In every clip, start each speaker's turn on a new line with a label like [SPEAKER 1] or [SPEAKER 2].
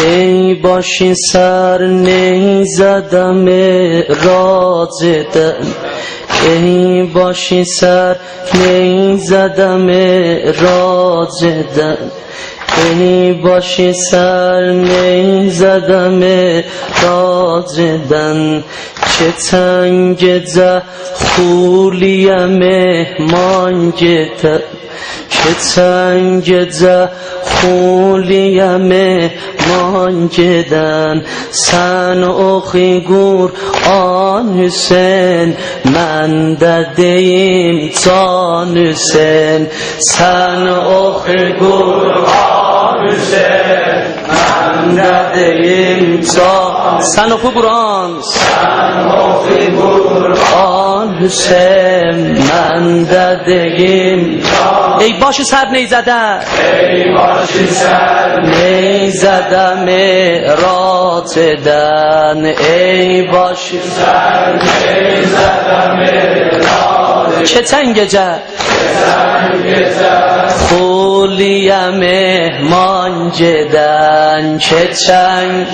[SPEAKER 1] ای باشی سر نیزدم راجدن ای باشی سر نیزدم راجدن ای باشی سر نیزدم راجدن چه تنگ خولی مهمان گدن چه تنگ خولی مهمان گدن سن اخی گور آن حسین من ددیم تان حسین سن اخی گور آن حسین من ددیم تان سن اخی قرآن سن اخی گور آن حسین من ددیم ای باشی سر نیزدم ای باشی سر نیزدم راجدن ای باشی سر نیزدم راجدن چه تنگ خولی مهمان گدن چه تنگ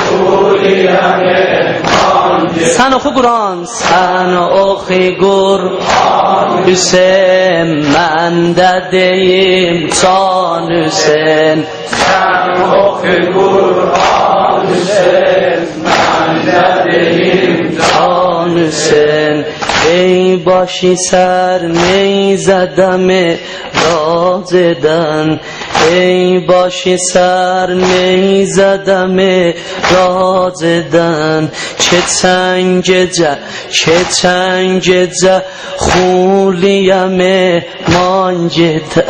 [SPEAKER 1] خولی مهمان گدن سن اخی قرآن سن اخی قرآن حسین من ددیم تان حسین سن اخی قرآن حسین من ددیم تان حسین ای باشی سر نیزدم راجدن ای باشی سر نیزدم راجدن چه تنگ خولی مهمان گدن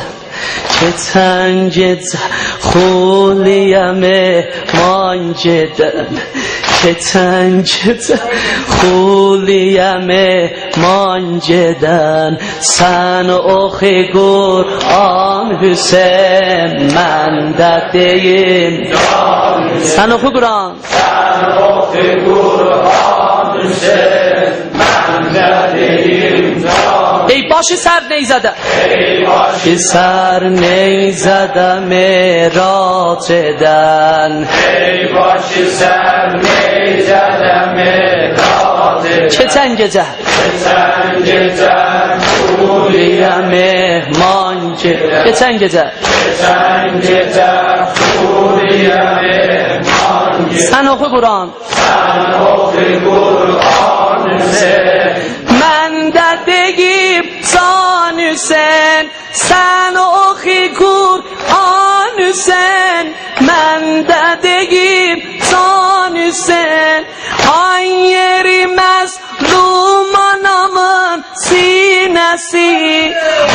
[SPEAKER 1] چه تنگ خولی مهمان گدن چه تنگ خولی مهمان گدن سن اخی گور آن حسین من ددیم سن اخی قرآن سن اخی گور آن حسین من ددیم ای باشی سر نیزدم ای باشی سر نیزدم راجدن ای باشی سر نیزدم راجدن چه تنگ خولی مهمان گدن چه تنگ خولی مهمان گدن سن اخی قرآن سن اخی قرآن حسین من ددیم تان حسین سن اخی قرآن حسین من ددیم تان حسین آیری مظلومانمın sinesi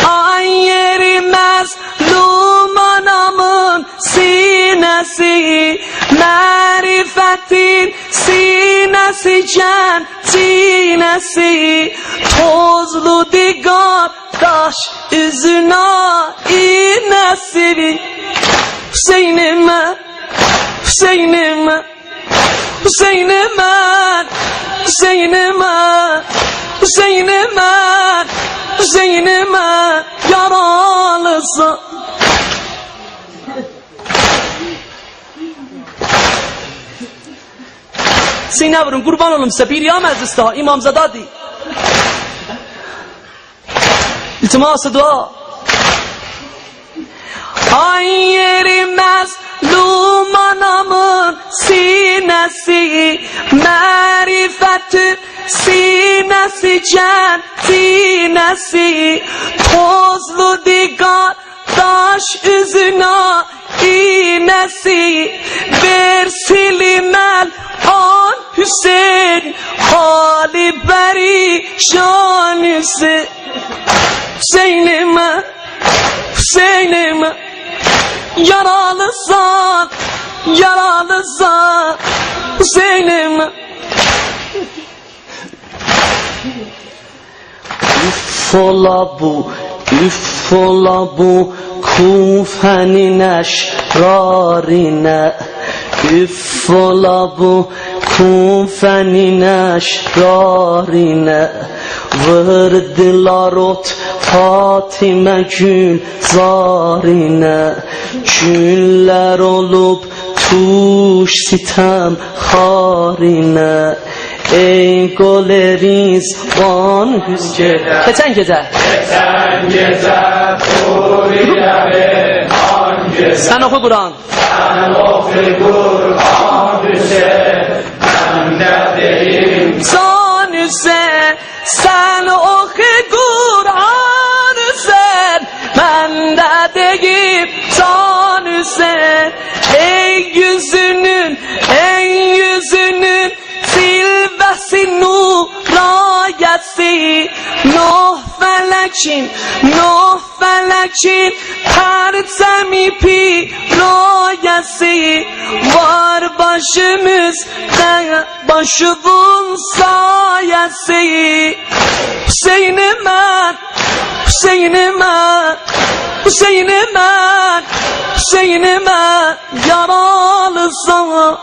[SPEAKER 1] آیری مظلومانمın sinesi معرفتین sinesi sinesi tozlu digar taş üzüne inesi Hüseyin'ime Hüseyin'ime Hüseyin'ime Hüseyin'ime Hüseyin'ime Hüseyin'ime yaralısın سینه برون قربان olum size bir yağ mecliste ha imamzadadi iltimas-ı dua ay yeri mezlumanamın sinesi marifeti sinesi sinesi tozlu digar taş üzüne inesi bir silimel an Hüseyin hali perişan ise Hüseyin'ime Hüseyin'ime yaralısan yaralısan Hüseyin'ime üf ola bu kufenin eşrarine üf ola bu kufenin eşrarine vırdılar ot Fatime gül zarine güller olup توش ستم خارینه ای گل ریزوان Keçen gece Puri Lebe an gece Sen oku Kur'an Sen oku Kur'an Hüseyin Ben neredeyim San Hüseyin Sen oku Kur'an Hüseyin Ben neredeyim San Hüseyin Ey yüzünün Silvesi nurayesi Nuh felekin Pertemi pirayesi Var başımızda başımın sayesi Hüseyin'ime yaralı sana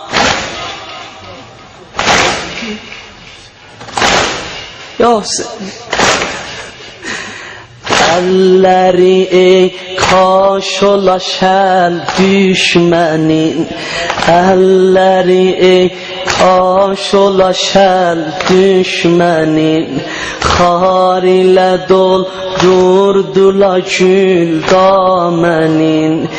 [SPEAKER 1] Ya elleri kaş olaşan düşmenin elleri kaş olaşan düşmenin xar ile doldurdular gül damenin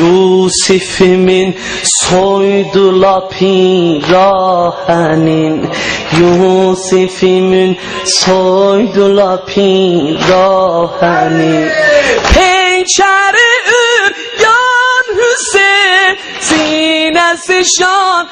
[SPEAKER 1] Yusif'imin soydular pirahenin Yusif'imin soydular pirahenin Peçeri üryan Hüseyin sinesi şanı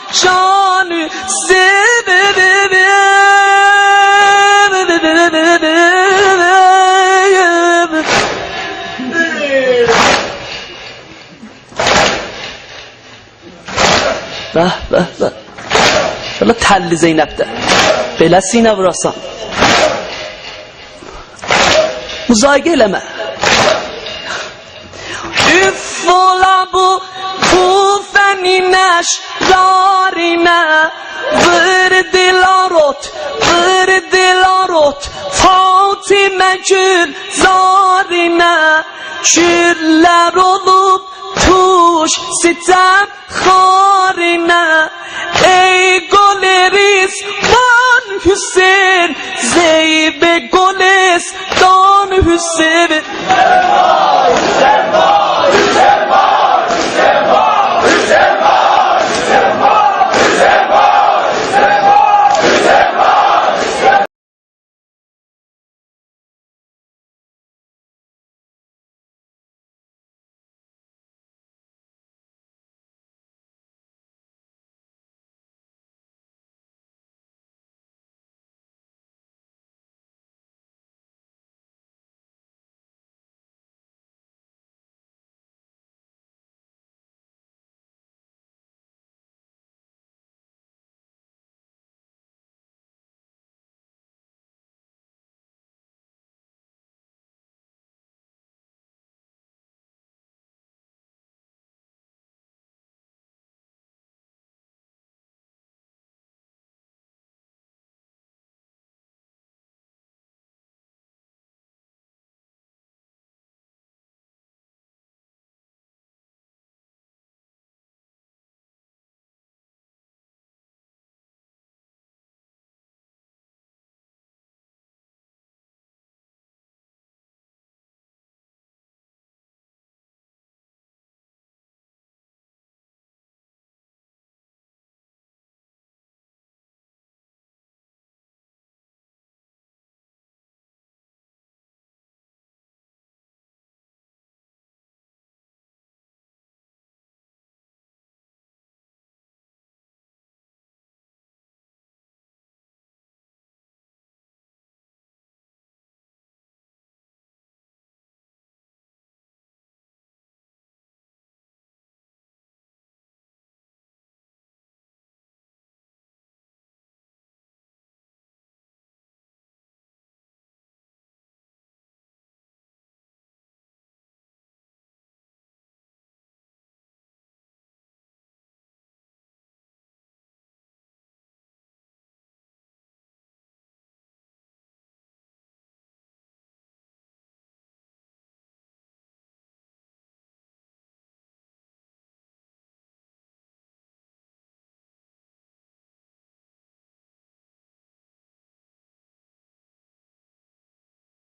[SPEAKER 1] Şöyle telli Zeynep'te Belə sinə vurasan Müzayqə eləmə Üff ola bu kufenin eşrarine Vırdılar ot Fatime Gülzarine Küller olup tuş sitem harine Ey goleriz Van Hüseyin Zeybe goles Dan Hüseyin